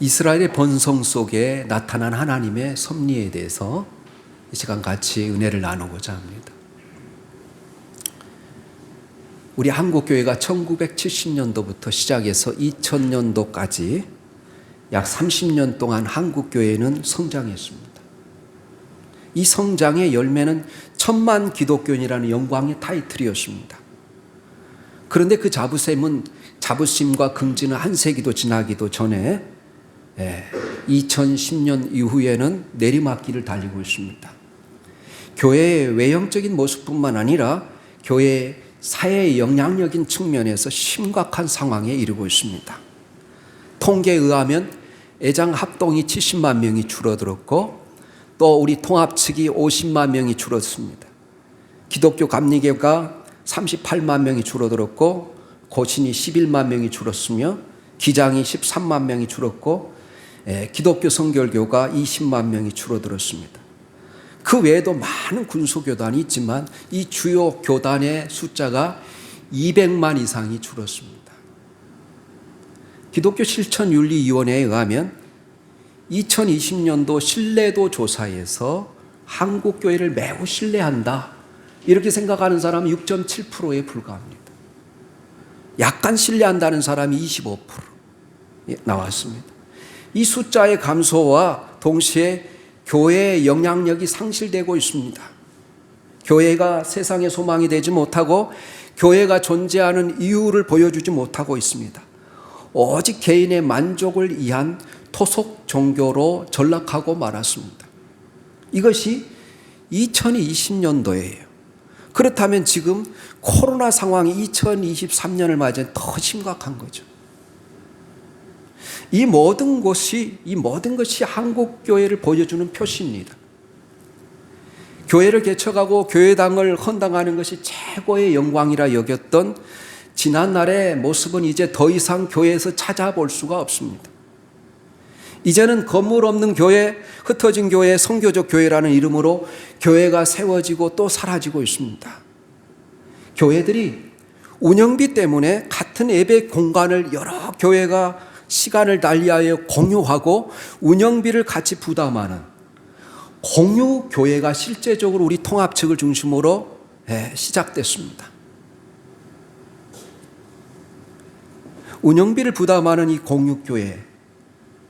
이스라엘의 번성 속에 나타난 하나님의 섭리에 대해서 이 시간 같이 은혜를 나누고자 합니다. 우리 한국교회가 1970년도부터 시작해서 2000년도까지 약 30년 동안 한국교회는 성장했습니다. 이 성장의 열매는 1000만 기독교인이라는 영광의 타이틀이었습니다. 그런데 그 자부심과 긍지는 한 세기도 지나기도 전에 2010년 이후에는 내리막길을 달리고 있습니다. 교회의 외형적인 모습뿐만 아니라 교회의 사회의 영향력인 측면에서 심각한 상황에 이르고 있습니다. 통계에 의하면 애장 합동이 70만 명이 줄어들었고 또 우리 통합 측이 50만 명이 줄었습니다. 기독교 감리교가 38만 명이 줄어들었고 고신이 11만 명이 줄었으며 기장이 13만 명이 줄었고 기독교 성결교가 20만 명이 줄어들었습니다. 그 외에도 많은 군소교단이 있지만 이 주요 교단의 숫자가 200만 이상이 줄었습니다. 기독교 실천윤리위원회에 의하면 2020년도 신뢰도 조사에서 한국교회를 매우 신뢰한다 이렇게 생각하는 사람은 6.7%에 불과합니다. 약간 신뢰한다는 사람이 25% 나왔습니다. 이 숫자의 감소와 동시에 교회의 영향력이 상실되고 있습니다. 교회가 세상의 소망이 되지 못하고 교회가 존재하는 이유를 보여주지 못하고 있습니다. 오직 개인의 만족을 위한 토속 종교로 전락하고 말았습니다. 이것이 2020년도예요. 그렇다면 지금 코로나 상황이 2023년을 맞이해 더 심각한 거죠. 이 모든 것이 한국교회를 보여주는 표시입니다. 교회를 개척하고 교회당을 헌당하는 것이 최고의 영광이라 여겼던 지난날의 모습은 이제 더 이상 교회에서 찾아볼 수가 없습니다. 이제는 건물 없는 교회, 흩어진 교회, 선교적 교회라는 이름으로 교회가 세워지고 또 사라지고 있습니다. 교회들이 운영비 때문에 같은 예배 공간을 여러 교회가 시간을 달리하여 공유하고 운영비를 같이 부담하는 공유교회가 실제적으로 우리 통합 측을 중심으로 시작됐습니다. 운영비를 부담하는 이 공유교회,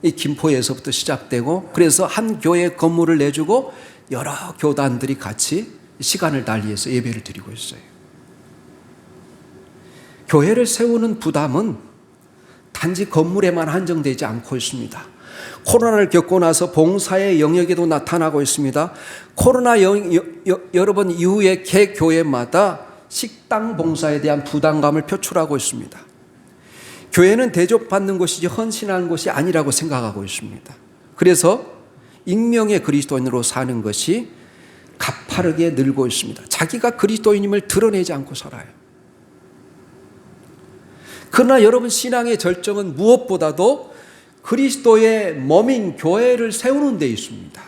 이 김포에서부터 시작되고 그래서 한 교회 건물을 내주고 여러 교단들이 같이 시간을 달리해서 예배를 드리고 있어요. 교회를 세우는 부담은 단지 건물에만 한정되지 않고 있습니다. 코로나를 겪고 나서 봉사의 영역에도 나타나고 있습니다. 코로나 여러분 이후에 개 교회마다 식당 봉사에 대한 부담감을 표출하고 있습니다. 교회는 대접받는 곳이지 헌신하는 곳이 아니라고 생각하고 있습니다. 그래서 익명의 그리스도인으로 사는 것이 가파르게 늘고 있습니다. 자기가 그리스도인임을 드러내지 않고 살아요. 그러나 여러분 신앙의 절정은 무엇보다도 그리스도의 몸인 교회를 세우는 데 있습니다.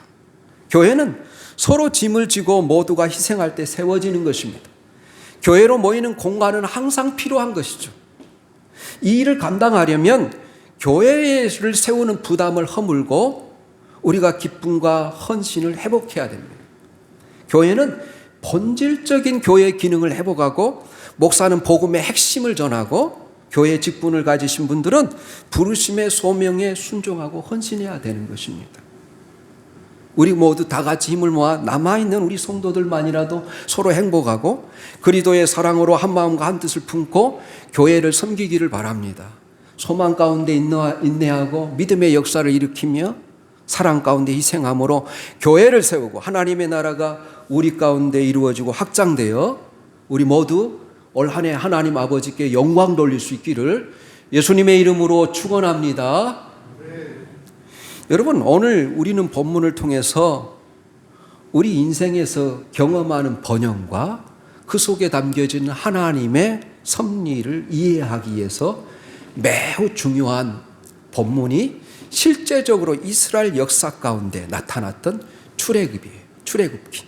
교회는 서로 짐을 지고 모두가 희생할 때 세워지는 것입니다. 교회로 모이는 공간은 항상 필요한 것이죠. 이 일을 감당하려면 교회를 세우는 부담을 허물고 우리가 기쁨과 헌신을 회복해야 됩니다. 교회는 본질적인 교회의 기능을 회복하고 목사는 복음의 핵심을 전하고 교회 직분을 가지신 분들은 부르심의 소명에 순종하고 헌신해야 되는 것입니다. 우리 모두 다 같이 힘을 모아 남아있는 우리 성도들만이라도 서로 행복하고 그리스도의 사랑으로 한 마음과 한 뜻을 품고 교회를 섬기기를 바랍니다. 소망 가운데 인내하고 믿음의 역사를 일으키며 사랑 가운데 희생함으로 교회를 세우고 하나님의 나라가 우리 가운데 이루어지고 확장되어 우리 모두 올 한 해 하나님 아버지께 영광 돌릴 수 있기를 예수님의 이름으로 축원합니다. 여러분 오늘 우리는 본문을 통해서 우리 인생에서 경험하는 번영과 그 속에 담겨진 하나님의 섭리를 이해하기 위해서 매우 중요한 본문이 실제적으로 이스라엘 역사 가운데 나타났던 출애굽이에요. 출애굽기.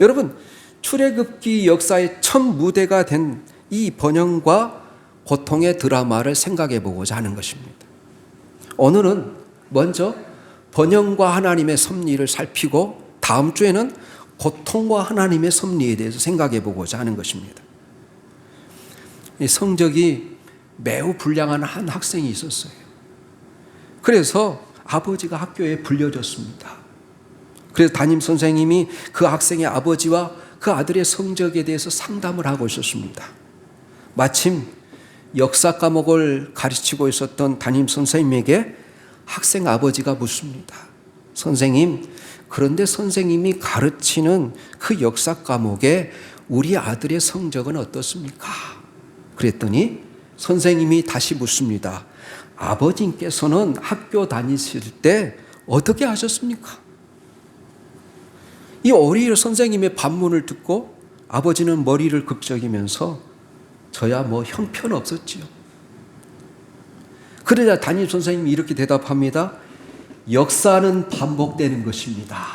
여러분 출애굽기 역사의 첫 무대가 된 이 번영과 고통의 드라마를 생각해 보고자 하는 것입니다. 오늘은 먼저 번영과 하나님의 섭리를 살피고 다음 주에는 고통과 하나님의 섭리에 대해서 생각해 보고자 하는 것입니다. 이 성적이 매우 불량한 한 학생이 있었어요. 그래서 아버지가 학교에 불려졌습니다. 그래서 담임 선생님이 그 학생의 아버지와 그 아들의 성적에 대해서 상담을 하고 있었습니다. 마침 역사 과목을 가르치고 있었던 담임 선생님에게 학생 아버지가 묻습니다. 선생님, 그런데 선생님이 가르치는 그 역사 과목에 우리 아들의 성적은 어떻습니까? 그랬더니 선생님이 다시 묻습니다. 아버님께서는 학교 다니실 때 어떻게 하셨습니까? 이 어린 선생님의 반문을 듣고 아버지는 머리를 극적이면서 저야 뭐 형편없었지요. 그러자 담임 선생님이 이렇게 대답합니다. 역사는 반복되는 것입니다.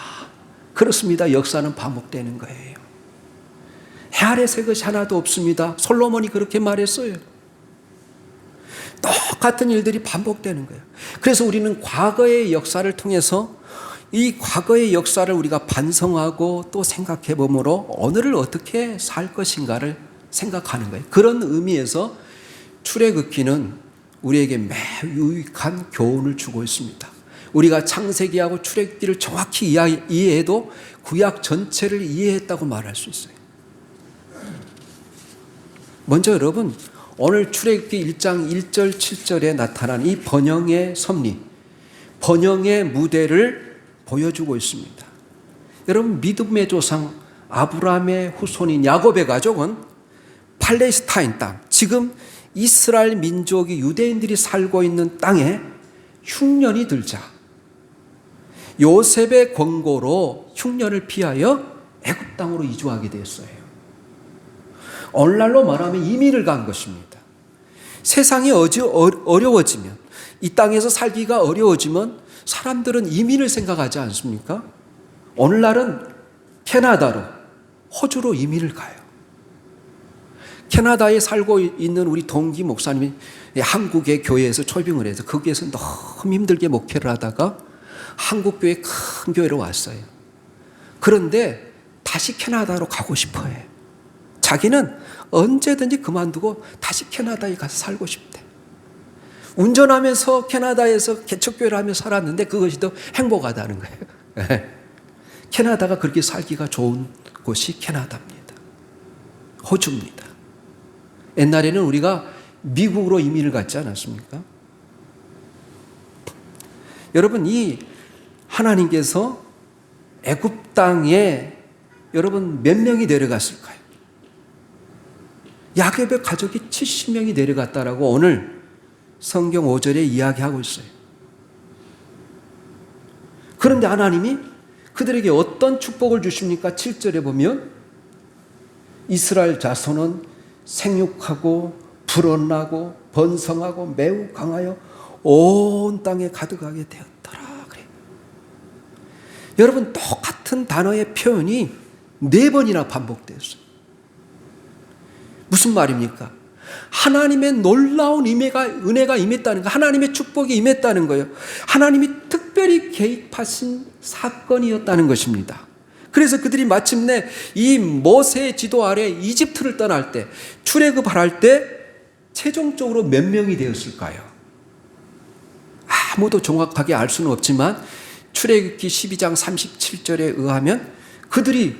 그렇습니다. 역사는 반복되는 거예요. 해 아래 새 것이 하나도 없습니다. 솔로몬이 그렇게 말했어요. 똑같은 일들이 반복되는 거예요. 그래서 우리는 과거의 역사를 통해서 이 과거의 역사를 우리가 반성하고 또 생각해 보므로 오늘을 어떻게 살 것인가를 생각하는 거예요. 그런 의미에서 출애굽기는 우리에게 매우 유익한 교훈을 주고 있습니다. 우리가 창세기하고 출애굽기를 정확히 이해해도 구약 전체를 이해했다고 말할 수 있어요. 먼저 여러분, 오늘 출애굽기 1장 1절 7절에 나타난 이 번영의 섭리, 번영의 무대를 보여주고 있습니다. 여러분, 믿음의 조상 아브라함의 후손인 야곱의 가족은 팔레스타인 땅, 지금 이스라엘 민족이 유대인들이 살고 있는 땅에 흉년이 들자 요셉의 권고로 흉년을 피하여 애굽 땅으로 이주하게 되었어요. 오늘날로 말하면 이민을 간 것입니다. 세상이 어려워지면, 이 땅에서 살기가 어려워지면 사람들은 이민을 생각하지 않습니까? 오늘날은 캐나다로, 호주로 이민을 가요. 캐나다에 살고 있는 우리 동기 목사님이 한국의 교회에서 초빙을 해서 거기에서 너무 힘들게 목회를 하다가 한국 교회 큰 교회로 왔어요. 그런데 다시 캐나다로 가고 싶어 해. 자기는 언제든지 그만두고 다시 캐나다에 가서 살고 싶대. 운전하면서 캐나다에서 개척교회를 하며 살았는데 그것이 더 행복하다는 거예요. 캐나다가 그렇게 살기가 좋은 곳이 캐나다입니다. 호주입니다. 옛날에는 우리가 미국으로 이민을 갔지 않았습니까? 여러분, 이 하나님께서 애굽 땅에 여러분 몇 명이 내려갔을까요? 야곱의 가족이 70명이 내려갔다라고 오늘 성경 5절에 이야기하고 있어요. 그런데 하나님이 그들에게 어떤 축복을 주십니까? 7절에 보면 이스라엘 자손은 생육하고 불어나고 번성하고 매우 강하여 온 땅에 가득하게 되었더라. 그래요. 여러분, 똑같은 단어의 표현이 4번이나 반복되었어요. 무슨 말입니까? 하나님의 놀라운 은혜가 임했다는 거, 하나님의 축복이 임했다는 거예요. 하나님이 특별히 개입하신 사건이었다는 것입니다. 그래서 그들이 마침내 이 모세의 지도 아래 이집트를 떠날 때, 출애굽할 때 최종적으로 몇 명이 되었을까요? 아무도 정확하게 알 수는 없지만 출애굽기 12장 37절에 의하면 그들이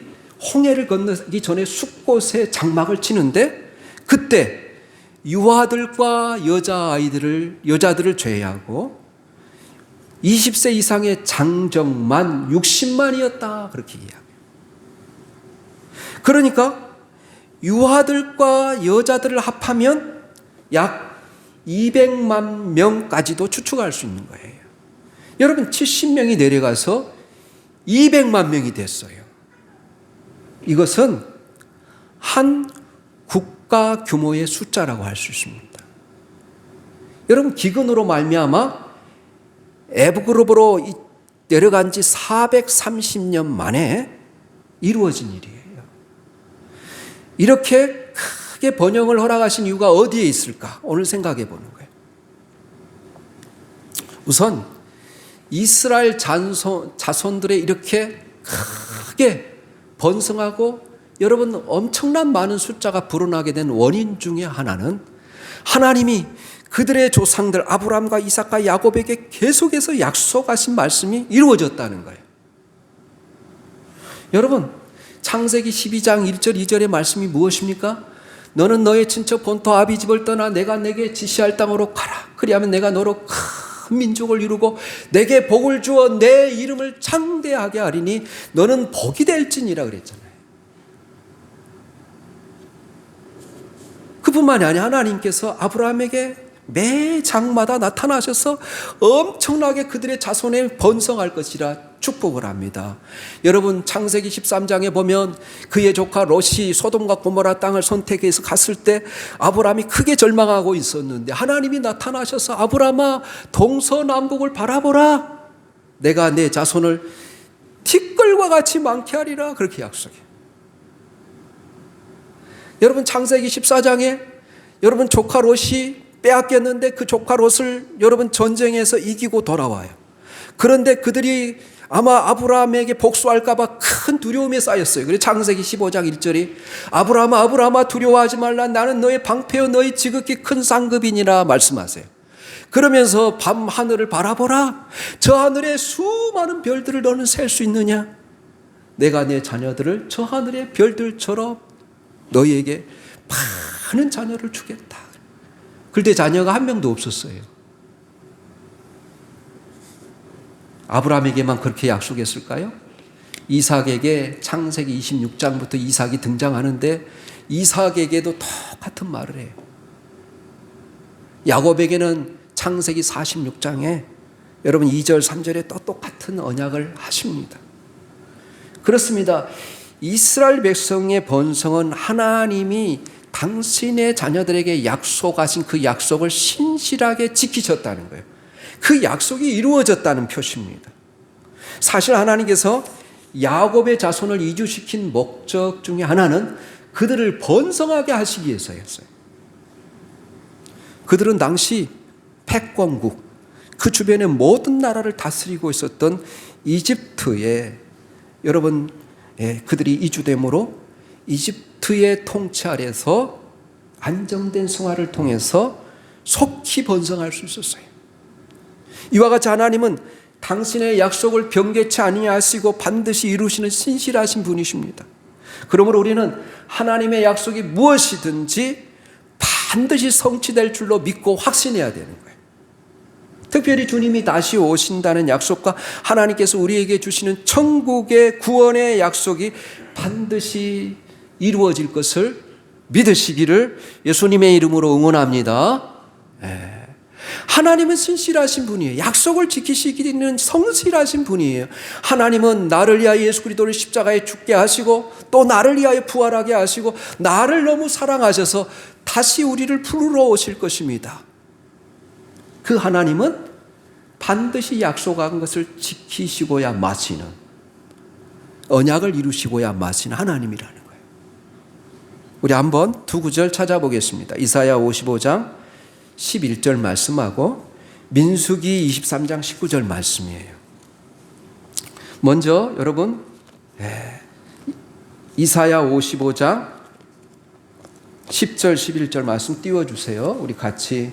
홍해를 건너기 전에 숫곳에 장막을 치는데 그때 유아들과 여자들을 제외하고 20세 이상의 장정만 60만이었다. 그렇게 이야기해요. 그러니까 유아들과 여자들을 합하면 약 200만 명까지도 추측할 수 있는 거예요. 여러분, 70명이 내려가서 200만 명이 됐어요. 이것은 한 국가 규모의 숫자라고 할 수 있습니다. 여러분, 기근으로 말미암아 애굽으로 내려간 지 430년 만에 이루어진 일이에요. 이렇게 크게 번영을 허락하신 이유가 어디에 있을까? 오늘 생각해 보는 거예요. 우선 이스라엘 자손들의 이렇게 크게 번성하고 여러분 엄청난 많은 숫자가 불어나게 된 원인 중에 하나는 하나님이 그들의 조상들 아브라함과 이삭과 야곱에게 계속해서 약속하신 말씀이 이루어졌다는 거예요. 여러분 창세기 12장 1절 2절의 말씀이 무엇입니까? 너는 너의 친척 본토 아비 집을 떠나 내가 내게 지시할 땅으로 가라. 그리하면 내가 너로 큰 민족을 이루고 내게 복을 주어 내 이름을 창대하게 하리니 너는 복이 될지니라 그랬잖아요. 그뿐만이 아니라 하나님께서 아브라함에게 매 장마다 나타나셔서 엄청나게 그들의 자손에 번성할 것이라 축복을 합니다. 여러분 창세기 13장에 보면 그의 조카 롯이 소돔과 고모라 땅을 선택해서 갔을 때 아브라함이 크게 절망하고 있었는데 하나님이 나타나셔서 아브라함아 동서남북을 바라보라. 내가 내 자손을 티끌과 같이 많게 하리라. 그렇게 약속해요. 여러분 창세기 14장에 여러분 조카 롯이 빼앗겼는데 그 조카 롯을 여러분 전쟁에서 이기고 돌아와요. 그런데 그들이 아마 아브라함에게 복수할까 봐 큰 두려움에 쌓였어요. 그래서 창세기 15장 1절이 아브라함아 아브라함아 두려워하지 말라. 나는 너의 방패여 너의 지극히 큰 상급이니라 말씀하세요. 그러면서 밤 하늘을 바라보라. 저 하늘에 수많은 별들을 너는 셀 수 있느냐? 내가 내 자녀들을 저 하늘의 별들처럼 너희에게 많은 자녀를 주겠다. 그때 자녀가 한 명도 없었어요. 아브라함에게만 그렇게 약속했을까요? 이삭에게 창세기 26장부터 이삭이 등장하는데 이삭에게도 똑같은 말을 해요. 야곱에게는 창세기 46장에 여러분 2절 3절에 또 똑같은 언약을 하십니다. 그렇습니다. 이스라엘 백성의 번성은 하나님이 당신의 자녀들에게 약속하신 그 약속을 신실하게 지키셨다는 거예요. 그 약속이 이루어졌다는 표시입니다. 사실 하나님께서 야곱의 자손을 이주시킨 목적 중에 하나는 그들을 번성하게 하시기 위해서였어요. 그들은 당시 패권국, 그 주변의 모든 나라를 다스리고 있었던 이집트에 여러분 그들이 이주됨으로 이집트의 통치 아래서 안정된 생활을 통해서 속히 번성할 수 있었어요. 이와 같이 하나님은 당신의 약속을 변개치 아니하시고 반드시 이루시는 신실하신 분이십니다. 그러므로 우리는 하나님의 약속이 무엇이든지 반드시 성취될 줄로 믿고 확신해야 되는 거예요. 특별히 주님이 다시 오신다는 약속과 하나님께서 우리에게 주시는 천국의 구원의 약속이 반드시 이루어질 것을 믿으시기를 예수님의 이름으로 응원합니다. 하나님은 신실하신 분이에요. 약속을 지키시기는 성실하신 분이에요. 하나님은 나를 위하여 예수 그리스도를 십자가에 죽게 하시고 또 나를 위하여 부활하게 하시고 나를 너무 사랑하셔서 다시 우리를 부르러 오실 것입니다. 그 하나님은 반드시 약속한 것을 지키시고야 마치는, 언약을 이루시고야 마치는 하나님이라는 거예요. 우리 한번 두 구절 찾아보겠습니다. 이사야 55장 11절 말씀하고 민수기 23장 19절 말씀이에요. 먼저 여러분 이사야 55장 10절 11절 말씀 띄워주세요. 우리 같이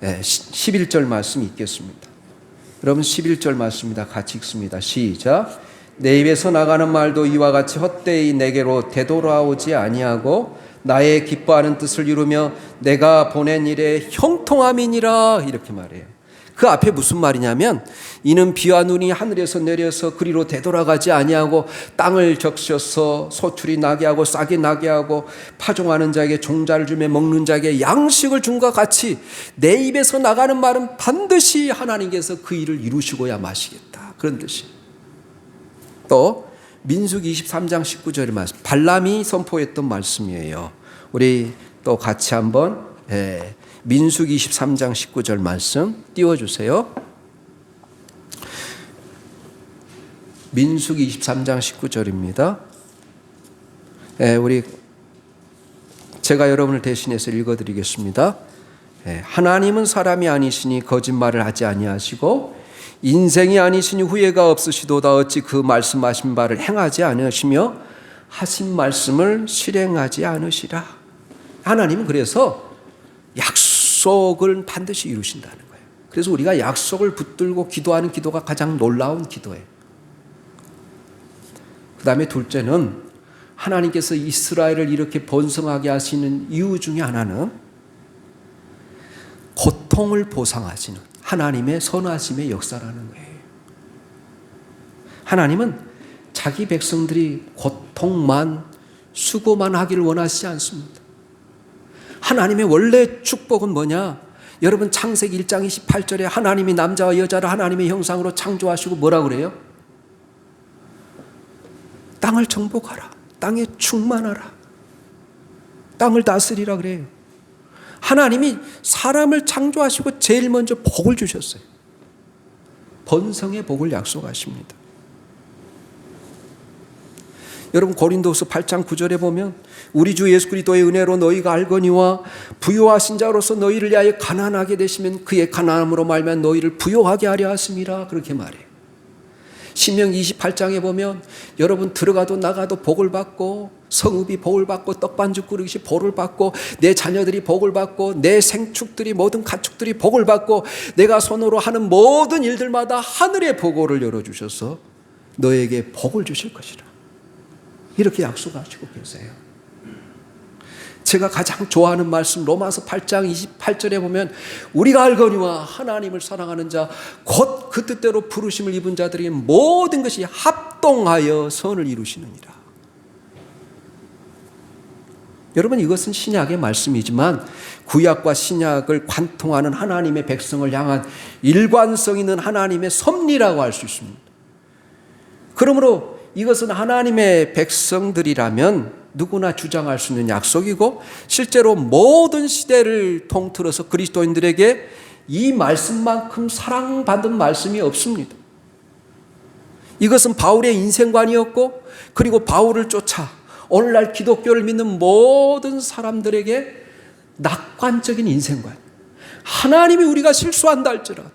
11절 말씀 읽겠습니다. 여러분 11절 말씀입니다. 같이 읽습니다. 시작. 내 입에서 나가는 말도 이와 같이 헛되이 내게로 되돌아오지 아니하고 나의 기뻐하는 뜻을 이루며 내가 보낸 일에 형통함이니라. 이렇게 말해요. 그 앞에 무슨 말이냐면 이는 비와 눈이 하늘에서 내려서 그리로 되돌아가지 아니하고 땅을 적셔서 소출이 나게 하고 싹이 나게 하고 파종하는 자에게 종자를 주며 먹는 자에게 양식을 준과 같이 내 입에서 나가는 말은 반드시 하나님께서 그 일을 이루시고야 마시겠다. 그런 뜻이. 또 민수기 23장 19절의 말씀, 발람이 선포했던 말씀이에요. 우리 또 같이 한번 민수기 23장 19절 말씀 띄워주세요. 민수기 23장 19절입니다. 우리 제가 여러분을 대신해서 읽어드리겠습니다. 하나님은 사람이 아니시니 거짓말을 하지 아니하시고 인생이 아니시니 후회가 없으시도다. 어찌 그 말씀하신 바를 행하지 않으시며 하신 말씀을 실행하지 않으시라. 하나님은 그래서 약속을 반드시 이루신다는 거예요. 그래서 우리가 약속을 붙들고 기도하는 기도가 가장 놀라운 기도예요. 그 다음에 둘째는 하나님께서 이스라엘을 이렇게 번성하게 하시는 이유 중에 하나는 고통을 보상하시는 하나님의 선하심의 역사라는 거예요. 하나님은 자기 백성들이 고통만 수고만 하기를 원하시지 않습니다. 하나님의 원래 축복은 뭐냐? 여러분 창세기 1장 28절에 하나님이 남자와 여자를 하나님의 형상으로 창조하시고 뭐라 그래요? 땅을 정복하라. 땅에 충만하라. 땅을 다스리라 그래요. 하나님이 사람을 창조하시고 제일 먼저 복을 주셨어요. 번성의 복을 약속하십니다. 여러분 고린도후서 8장 9절에 보면 우리 주 예수 그리스도의 은혜로 너희가 알거니와 부요하신 자로서 너희를 위하여 가난하게 되시면 그의 가난함으로 말미암아 너희를 부요하게 하려 하심이라 그렇게 말해요. 신명기 28장에 보면 여러분 들어가도 나가도 복을 받고 성읍이 복을 받고 떡반죽 그릇이 복을 받고 내 자녀들이 복을 받고 내 생축들이 모든 가축들이 복을 받고 내가 손으로 하는 모든 일들마다 하늘의 보고를 열어주셔서 너에게 복을 주실 것이라. 이렇게 약속하시고 계세요. 제가 가장 좋아하는 말씀 로마서 8장 28절에 보면 우리가 알거니와 하나님을 사랑하는 자 곧 그 뜻대로 부르심을 입은 자들이 모든 것이 합동하여 선을 이루시느니라. 여러분 이것은 신약의 말씀이지만 구약과 신약을 관통하는 하나님의 백성을 향한 일관성 있는 하나님의 섭리라고 할 수 있습니다. 그러므로 이것은 하나님의 백성들이라면 누구나 주장할 수 있는 약속이고 실제로 모든 시대를 통틀어서 그리스도인들에게 이 말씀만큼 사랑받은 말씀이 없습니다. 이것은 바울의 인생관이었고 그리고 바울을 쫓아 오늘날 기독교를 믿는 모든 사람들에게 낙관적인 인생관. 하나님이 우리가 실수한다 할지라도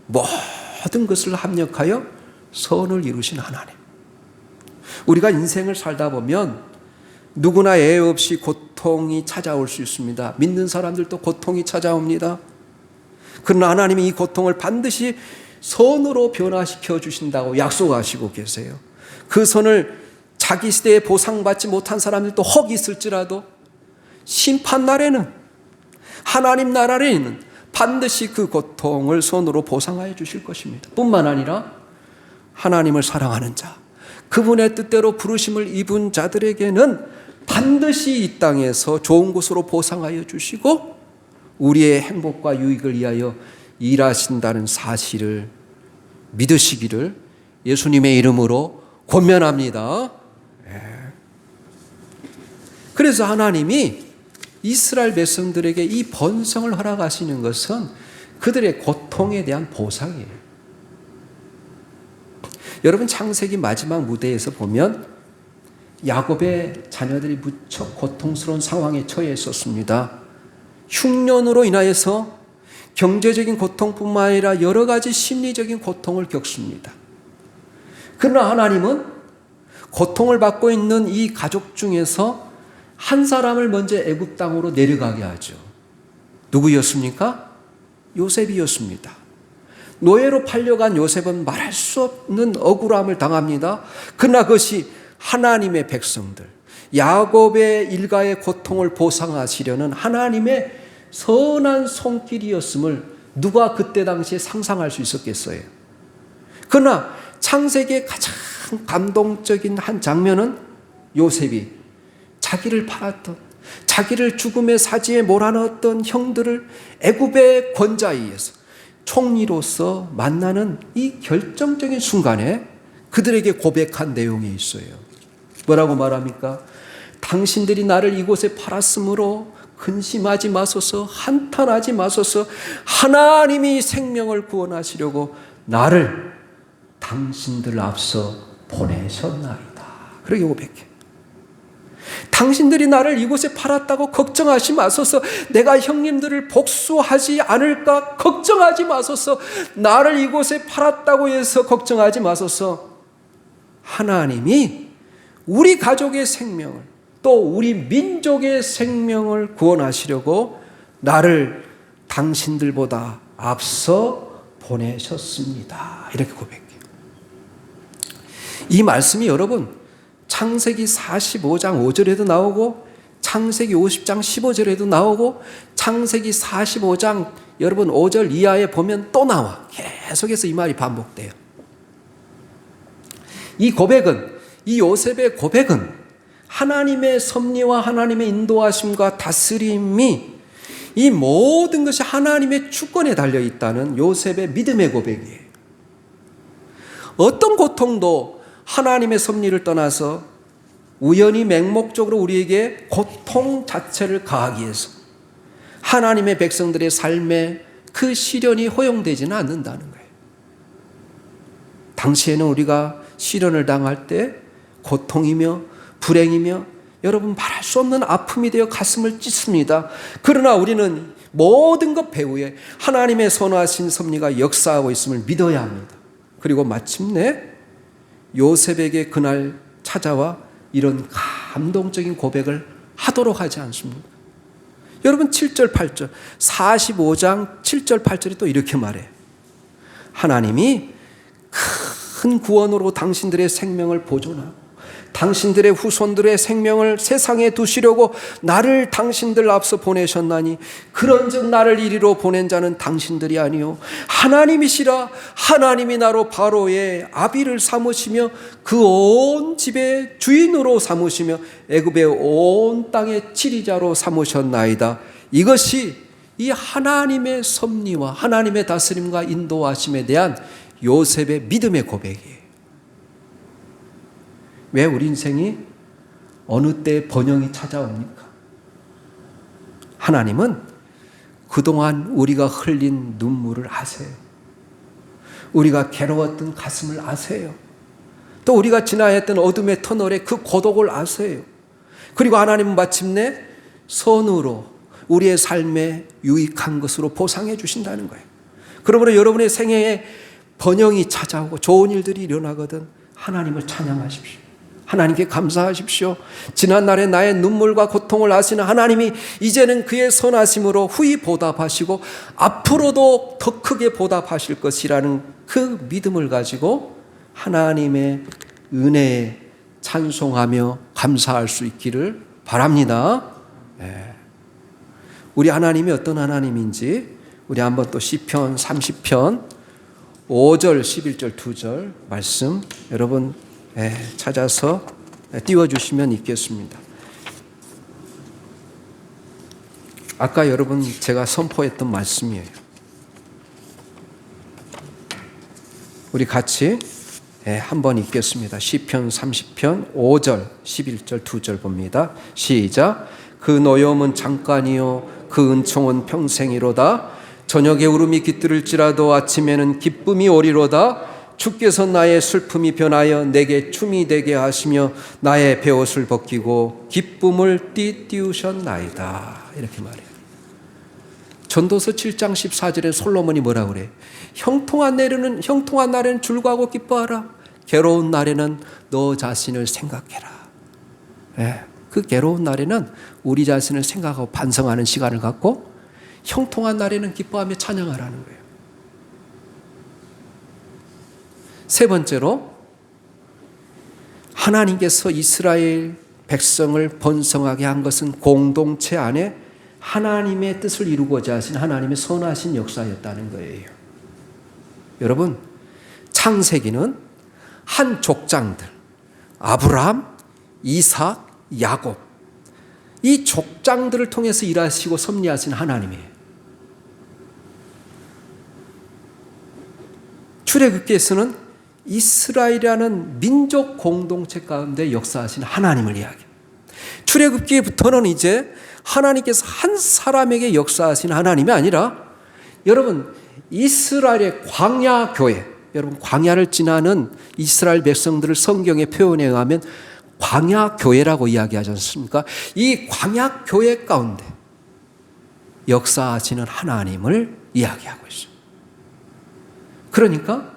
모든 것을 합력하여 선을 이루신 하나님. 우리가 인생을 살다 보면 누구나 애 없이 고통이 찾아올 수 있습니다. 믿는 사람들도 고통이 찾아옵니다. 그러나 하나님이 이 고통을 반드시 선으로 변화시켜 주신다고 약속하시고 계세요. 그 선을 자기 시대에 보상받지 못한 사람들도 혹 있을지라도 심판날에는 하나님 나라에는 반드시 그 고통을 선으로 보상하여 주실 것입니다. 뿐만 아니라 하나님을 사랑하는 자, 그분의 뜻대로 부르심을 입은 자들에게는 반드시 이 땅에서 좋은 곳으로 보상하여 주시고 우리의 행복과 유익을 위하여 일하신다는 사실을 믿으시기를 예수님의 이름으로 권면합니다. 그래서 하나님이 이스라엘 백성들에게 이 번성을 허락하시는 것은 그들의 고통에 대한 보상이에요. 여러분 창세기 마지막 무대에서 보면 야곱의 자녀들이 무척 고통스러운 상황에 처해 있었습니다. 흉년으로 인하여서 경제적인 고통뿐만 아니라 여러 가지 심리적인 고통을 겪습니다. 그러나 하나님은 고통을 받고 있는 이 가족 중에서 한 사람을 먼저 애굽 땅으로 내려가게 하죠. 누구였습니까? 요셉이었습니다. 노예로 팔려간 요셉은 말할 수 없는 억울함을 당합니다. 그러나 그것이 하나님의 백성들, 야곱의 일가의 고통을 보상하시려는 하나님의 선한 손길이었음을 누가 그때 당시에 상상할 수 있었겠어요. 그러나 창세기의 가장 감동적인 한 장면은 요셉이 자기를 팔았던, 자기를 죽음의 사지에 몰아넣었던 형들을 애굽의 권자에 의해서 총리로서 만나는 이 결정적인 순간에 그들에게 고백한 내용이 있어요. 뭐라고 말합니까? 당신들이 나를 이곳에 팔았으므로 근심하지 마소서, 한탄하지 마소서. 하나님이 생명을 구원하시려고 나를 당신들 앞서 보내셨나이다. 그렇게 고백해. 당신들이 나를 이곳에 팔았다고 걱정하지 마소서. 내가 형님들을 복수하지 않을까 걱정하지 마소서. 나를 이곳에 팔았다고 해서 걱정하지 마소서. 하나님이 우리 가족의 생명을, 또 우리 민족의 생명을 구원하시려고 나를 당신들보다 앞서 보내셨습니다. 이렇게 고백해요. 이 말씀이 여러분 창세기 45장 5절에도 나오고 창세기 50장 15절에도 나오고 창세기 45장 여러분 5절 이하에 보면 또 나와. 계속해서 이 말이 반복돼요. 이 고백은, 이 요셉의 고백은 하나님의 섭리와 하나님의 인도하심과 다스림이 이 모든 것이 하나님의 주권에 달려있다는 요셉의 믿음의 고백이에요. 어떤 고통도 하나님의 섭리를 떠나서 우연히 맹목적으로 우리에게 고통 자체를 가하기 위해서 하나님의 백성들의 삶에 그 시련이 허용되지는 않는다는 거예요. 당시에는 우리가 시련을 당할 때 고통이며 불행이며 여러분 말할 수 없는 아픔이 되어 가슴을 찢습니다. 그러나 우리는 모든 것 배후에 하나님의 선하신 섭리가 역사하고 있음을 믿어야 합니다. 그리고 마침내 요셉에게 그날 찾아와 이런 감동적인 고백을 하도록 하지 않습니까? 여러분 7절 8절 45장 7절 8절이 또 이렇게 말해요. 하나님이 큰 구원으로 당신들의 생명을 보존하고 당신들의 후손들의 생명을 세상에 두시려고 나를 당신들 앞서 보내셨나니 그런즉 나를 이리로 보낸 자는 당신들이 아니요 하나님이시라. 하나님이 나로 바로의 아비를 삼으시며 그 온 집의 주인으로 삼으시며 애굽의 온 땅의 치리자로 삼으셨나이다. 이것이 이 하나님의 섭리와 하나님의 다스림과 인도하심에 대한 요셉의 믿음의 고백이에요. 왜 우리 인생이 어느 때 번영이 찾아옵니까? 하나님은 그동안 우리가 흘린 눈물을 아세요. 우리가 괴로웠던 가슴을 아세요. 또 우리가 지나야 했던 어둠의 터널의 그 고독을 아세요. 그리고 하나님은 마침내 선으로 우리의 삶에 유익한 것으로 보상해 주신다는 거예요. 그러므로 여러분의 생애에 번영이 찾아오고 좋은 일들이 일어나거든 하나님을 찬양하십시오. 하나님께 감사하십시오. 지난날의 나의 눈물과 고통을 아시는 하나님이 이제는 그의 선하심으로 후히 보답하시고 앞으로도 더 크게 보답하실 것이라는 그 믿음을 가지고 하나님의 은혜에 찬송하며 감사할 수 있기를 바랍니다. 우리 하나님이 어떤 하나님인지 우리 한번 또 시편 30편 5절 11절 2절 말씀 여러분 찾아서 띄워주시면 있겠습니다. 아까 여러분 제가 선포했던 말씀이에요. 우리 같이 한번 읽겠습니다. 시편 30편 5절 11절 2절 봅니다. 시작. 그 노여움은 잠깐이요 그 은총은 평생이로다. 저녁에 울음이 깃들을지라도 아침에는 기쁨이 오리로다. 주께서 나의 슬픔이 변하여 내게 춤이 되게 하시며 나의 베옷을 벗기고 기쁨을 띠띠우셨나이다. 이렇게 말해요. 전도서 7장 14절에 솔로몬이 뭐라고 그래? 형통한 날에는 즐거워하고 기뻐하라. 괴로운 날에는 너 자신을 생각해라. 그 괴로운 날에는 우리 자신을 생각하고 반성하는 시간을 갖고 형통한 날에는 기뻐하며 찬양하라는 거예요. 세 번째로 하나님께서 이스라엘 백성을 번성하게 한 것은 공동체 안에 하나님의 뜻을 이루고자 하신 하나님의 선하신 역사였다는 거예요. 여러분 창세기는 한 족장들 아브라함, 이삭, 야곱 이 족장들을 통해서 일하시고 섭리하신 하나님이에요. 출애굽기에서는 이스라엘이라는 민족 공동체 가운데 역사하신 하나님을 이야기해요. 출애굽기부터는 이제 하나님께서 한 사람에게 역사하신 하나님이 아니라 여러분 이스라엘의 광야 교회, 여러분 광야를 지나는 이스라엘 백성들을 성경의 표현에 의하면 광야교회라고 이야기하지 않습니까? 이 광야교회 가운데 역사하시는 하나님을 이야기하고 있어요. 그러니까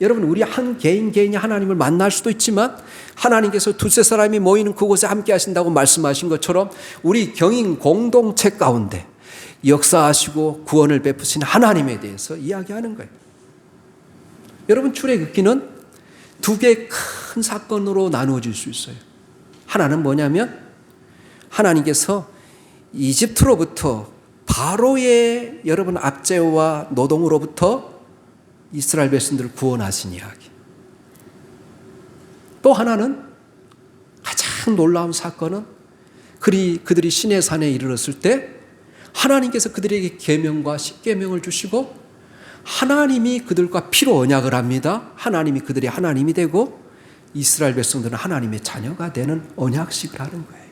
여러분, 우리 한 개인이 하나님을 만날 수도 있지만 하나님께서 두세 사람이 모이는 그곳에 함께 하신다고 말씀하신 것처럼 우리 경인 공동체 가운데 역사하시고 구원을 베푸신 하나님에 대해서 이야기하는 거예요. 여러분, 출애굽기는 두 개의 큰 사건으로 나누어질 수 있어요. 하나는 뭐냐면 하나님께서 이집트로부터 바로의 여러분 압제와 노동으로부터 이스라엘 백성들을 구원하신 이야기. 또 하나는 가장 놀라운 사건은 그들이 시내산에 이르렀을 때 하나님께서 그들에게 계명과 십계명을 주시고 하나님이 그들과 피로 언약을 합니다. 하나님이 그들의 하나님이 되고 이스라엘 백성들은 하나님의 자녀가 되는 언약식을 하는 거예요.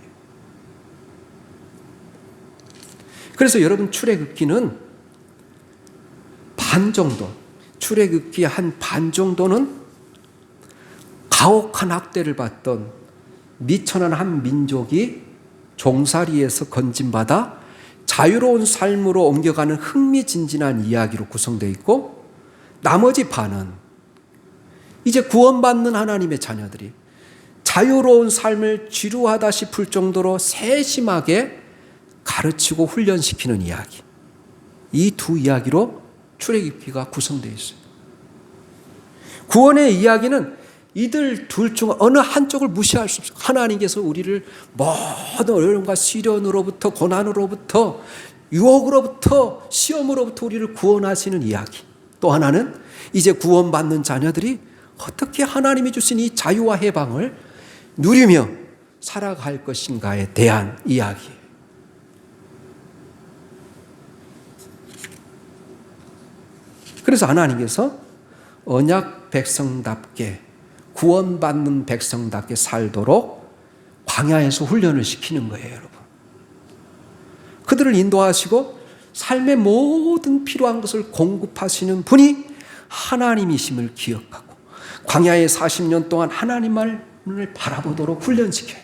그래서 여러분, 출애굽기는 반 정도, 출애굽기 한 반 정도는 가혹한 학대를 받던 미천한 한 민족이 종살이에서 건진받아 자유로운 삶으로 옮겨가는 흥미진진한 이야기로 구성되어 있고, 나머지 반은 이제 구원받는 하나님의 자녀들이 자유로운 삶을 지루하다 싶을 정도로 세심하게 가르치고 훈련시키는 이야기. 이 두 이야기로 출애굽기가 구성되어 있어요. 구원의 이야기는 이들 둘 중 어느 한쪽을 무시할 수 없어요. 하나님께서 우리를 모든 어려움과 시련으로부터, 고난으로부터, 유혹으로부터, 시험으로부터 우리를 구원하시는 이야기. 또 하나는 이제 구원받는 자녀들이 어떻게 하나님이 주신 이 자유와 해방을 누리며 살아갈 것인가에 대한 이야기예요. 그래서 하나님께서 언약 백성답게, 구원받는 백성답게 살도록 광야에서 훈련을 시키는 거예요, 여러분. 그들을 인도하시고 삶의 모든 필요한 것을 공급하시는 분이 하나님이심을 기억하고 광야의 40년 동안 하나님을 바라보도록 훈련시켜요.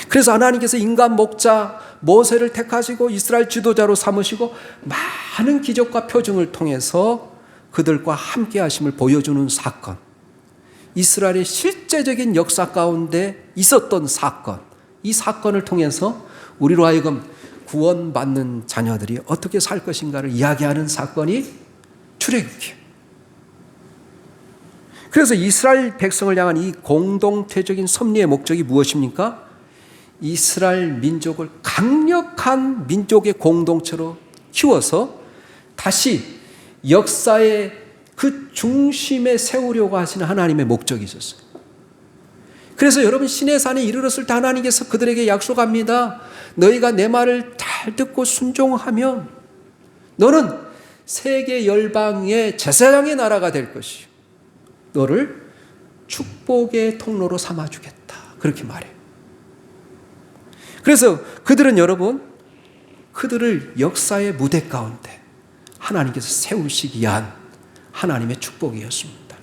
그래서 하나님께서 인간 목자 모세를 택하시고 이스라엘 지도자로 삼으시고 많은 기적과 표징을 통해서 그들과 함께 하심을 보여주는 사건, 이스라엘의 실제적인 역사 가운데 있었던 사건, 이 사건을 통해서 우리로 하여금 구원받는 자녀들이 어떻게 살 것인가를 이야기하는 사건이 출애굽기예요. 그래서 이스라엘 백성을 향한 이 공동체적인 섭리의 목적이 무엇입니까? 이스라엘 민족을 강력한 민족의 공동체로 키워서 다시 역사의 그 중심에 세우려고 하시는 하나님의 목적이 있었어요. 그래서 여러분, 시내산에 이르렀을 때 하나님께서 그들에게 약속합니다. 너희가 내 말을 잘 듣고 순종하면 너는 세계 열방의 제사장의 나라가 될 것이요, 너를 축복의 통로로 삼아주겠다, 그렇게 말해요. 그래서 그들은 여러분, 그들을 역사의 무대 가운데 하나님께서 세우시기 위한 하나님의 축복이었습니다.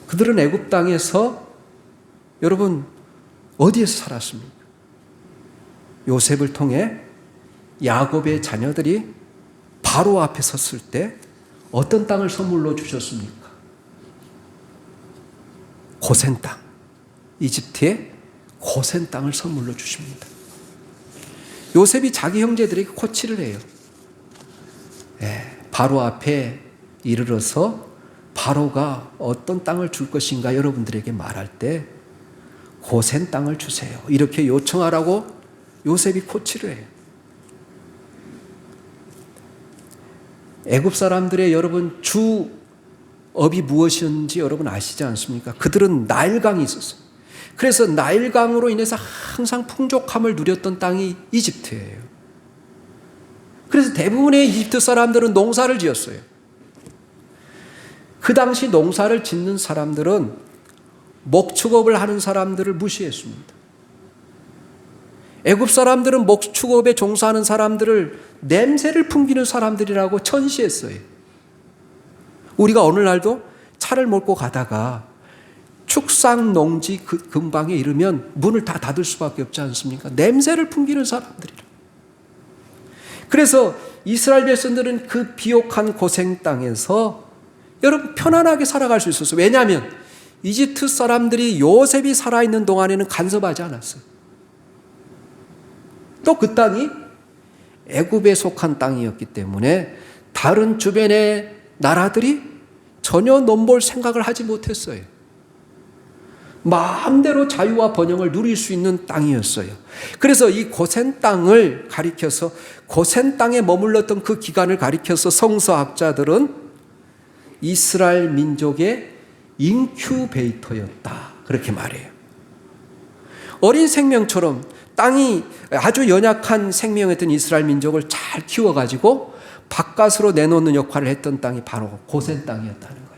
그들은 애굽 땅에서 여러분 어디에서 살았습니까? 요셉을 통해 야곱의 자녀들이 바로 앞에 섰을 때 어떤 땅을 선물로 주셨습니까? 고센 땅, 이집트의 고센 땅을 선물로 주십니다. 요셉이 자기 형제들에게 코치를 해요. 바로 앞에 이르러서 바로가 어떤 땅을 줄 것인가 여러분들에게 말할 때 고센 땅을 주세요, 이렇게 요청하라고 요셉이 코치를 해요. 애굽 사람들의 여러분 주업이 무엇이었는지 여러분 아시지 않습니까? 그들은 나일강이 있었어요. 그래서 나일강으로 인해서 항상 풍족함을 누렸던 땅이 이집트예요. 그래서 대부분의 이집트 사람들은 농사를 지었어요. 그 당시 농사를 짓는 사람들은 목축업을 하는 사람들을 무시했습니다. 애굽 사람들은 목축업에 종사하는 사람들을 냄새를 풍기는 사람들이라고 천시했어요. 우리가 어느 날도 차를 몰고 가다가 축산 농지 근방에 이르면 문을 다 닫을 수밖에 없지 않습니까? 냄새를 풍기는 사람들이라. 그래서 이스라엘 백성들은 그 비옥한 고생 땅에서 여러분 편안하게 살아갈 수 있었어요. 왜냐하면 이집트 사람들이 요셉이 살아있는 동안에는 간섭하지 않았어요. 또 그 땅이 애굽에 속한 땅이었기 때문에 다른 주변의 나라들이 전혀 넘볼 생각을 하지 못했어요. 마음대로 자유와 번영을 누릴 수 있는 땅이었어요. 그래서 이 고센 땅을 가리켜서 고센 땅에 머물렀던 그 기간을 가리켜서 성서학자들은 이스라엘 민족의 인큐베이터였다, 그렇게 말해요. 어린 생명처럼 땅이 아주 연약한 생명이었던 이스라엘 민족을 잘 키워가지고 바깥으로 내놓는 역할을 했던 땅이 바로 고센 땅이었다는 거예요.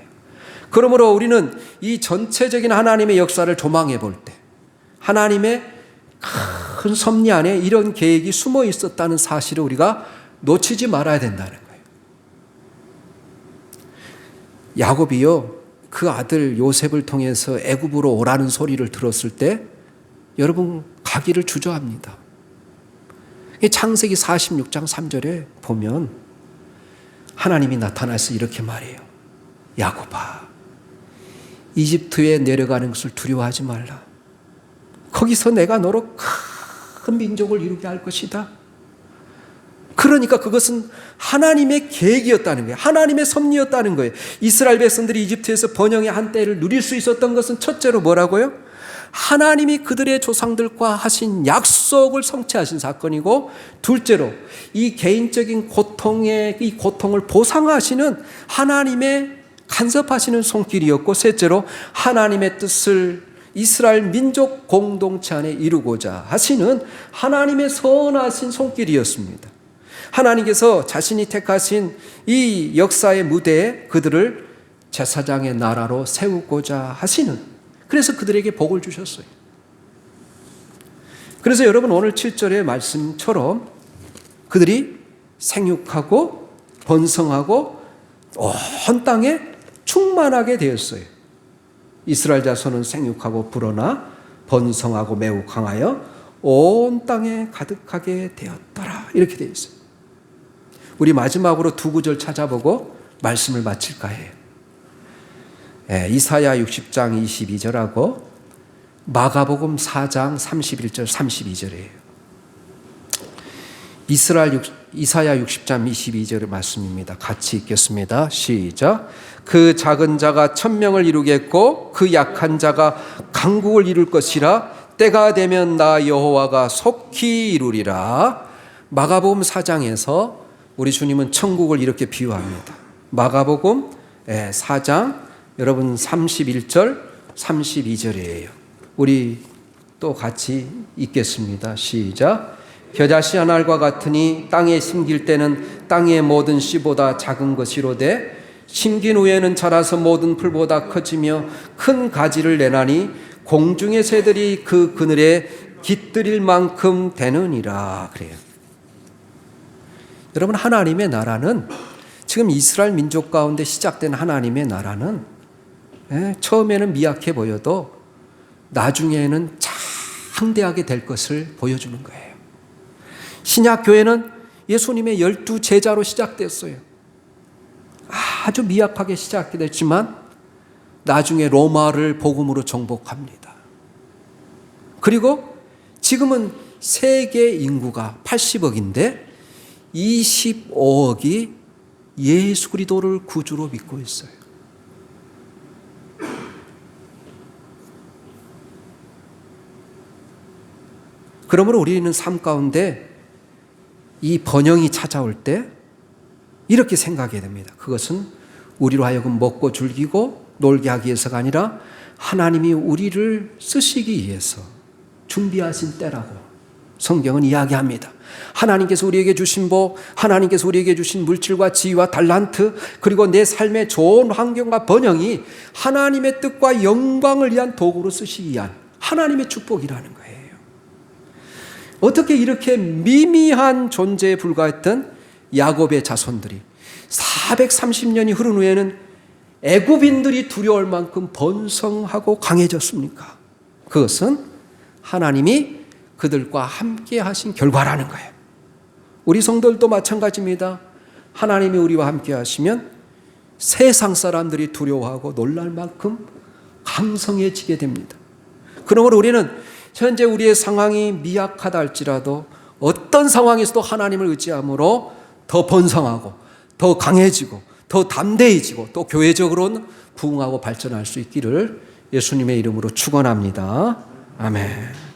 그러므로 우리는 이 전체적인 하나님의 역사를 조망해 볼 때 하나님의 큰 섭리 안에 이런 계획이 숨어 있었다는 사실을 우리가 놓치지 말아야 된다는 거예요. 야곱이요, 그 아들 요셉을 통해서 애굽으로 오라는 소리를 들었을 때 여러분 가기를 주저합니다. 창세기 46장 3절에 보면 하나님이 나타나서 이렇게 말해요. 야곱아, 이집트에 내려가는 것을 두려워하지 말라. 거기서 내가 너로 큰 민족을 이루게 할 것이다. 그러니까 그것은 하나님의 계획이었다는 거예요. 하나님의 섭리였다는 거예요. 이스라엘 백성들이 이집트에서 번영의 한때를 누릴 수 있었던 것은 첫째로 뭐라고요? 하나님이 그들의 조상들과 하신 약속을 성취하신 사건이고, 둘째로 이 개인적인 이 고통을 보상하시는 하나님의 간섭하시는 손길이었고, 셋째로 하나님의 뜻을 이스라엘 민족 공동체 안에 이루고자 하시는 하나님의 선하신 손길이었습니다. 하나님께서 자신이 택하신 이 역사의 무대에 그들을 제사장의 나라로 세우고자 하시는, 그래서 그들에게 복을 주셨어요. 그래서 여러분 오늘 7절의 말씀처럼 그들이 생육하고 번성하고 온 땅에 충만하게 되었어요. 이스라엘 자손은 생육하고 불어나 번성하고 매우 강하여 온 땅에 가득하게 되었더라, 이렇게 되어 있어요. 우리 마지막으로 두 구절 찾아보고 말씀을 마칠까 해요. 이사야 60장 22절하고 마가복음 4장 31절 32절이에요. 이사야 60장 22절의 말씀입니다. 같이 읽겠습니다. 시작. 그 작은 자가 1000명을 이루겠고 그 약한 자가 강국을 이룰 것이라. 때가 되면 나 여호와가 속히 이루리라. 마가복음 4장에서 우리 주님은 천국을 이렇게 비유합니다. 마가복음 4장 여러분 31절 32절이에요. 우리 또 같이 읽겠습니다. 시작. 겨자씨 한 알과 같으니 땅에 심길 때는 땅의 모든 씨보다 작은 것이로되 심긴 후에는 자라서 모든 풀보다 커지며 큰 가지를 내나니 공중의 새들이 그 그늘에 깃들일 만큼 되느니라. 그래요. 여러분, 하나님의 나라는, 지금 이스라엘 민족 가운데 시작된 하나님의 나라는 처음에는 미약해 보여도 나중에는 장대하게 될 것을 보여주는 거예요. 신약 교회는 예수님의 12제자로 시작됐어요. 아주 미약하게 시작됐지만 나중에 로마를 복음으로 정복합니다. 그리고 지금은 세계 인구가 80억인데 25억이 예수 그리스도를 구주로 믿고 있어요. 그러므로 우리는 삶 가운데 이 번영이 찾아올 때 이렇게 생각해야 됩니다. 그것은 우리로 하여금 먹고 즐기고 놀게 하기 위해서가 아니라 하나님이 우리를 쓰시기 위해서 준비하신 때라고 성경은 이야기합니다. 하나님께서 우리에게 주신 복, 하나님께서 우리에게 주신 물질과 지위와 달란트, 그리고 내 삶의 좋은 환경과 번영이 하나님의 뜻과 영광을 위한 도구로 쓰시기 위한 하나님의 축복이라는 거예요. 어떻게 이렇게 미미한 존재에 불과했던 야곱의 자손들이 430년이 흐른 후에는 애굽인들이 두려울 만큼 번성하고 강해졌습니까? 그것은 하나님이 그들과 함께 하신 결과라는 거예요. 우리 성도들도 마찬가지입니다. 하나님이 우리와 함께 하시면 세상 사람들이 두려워하고 놀랄 만큼 강성해지게 됩니다. 그러므로 우리는 현재 우리의 상황이 미약하다 할지라도 어떤 상황에서도 하나님을 의지함으로 더 번성하고 더 강해지고 더 담대해지고 또 교회적으로는 부흥하고 발전할 수 있기를 예수님의 이름으로 축원합니다. 아멘.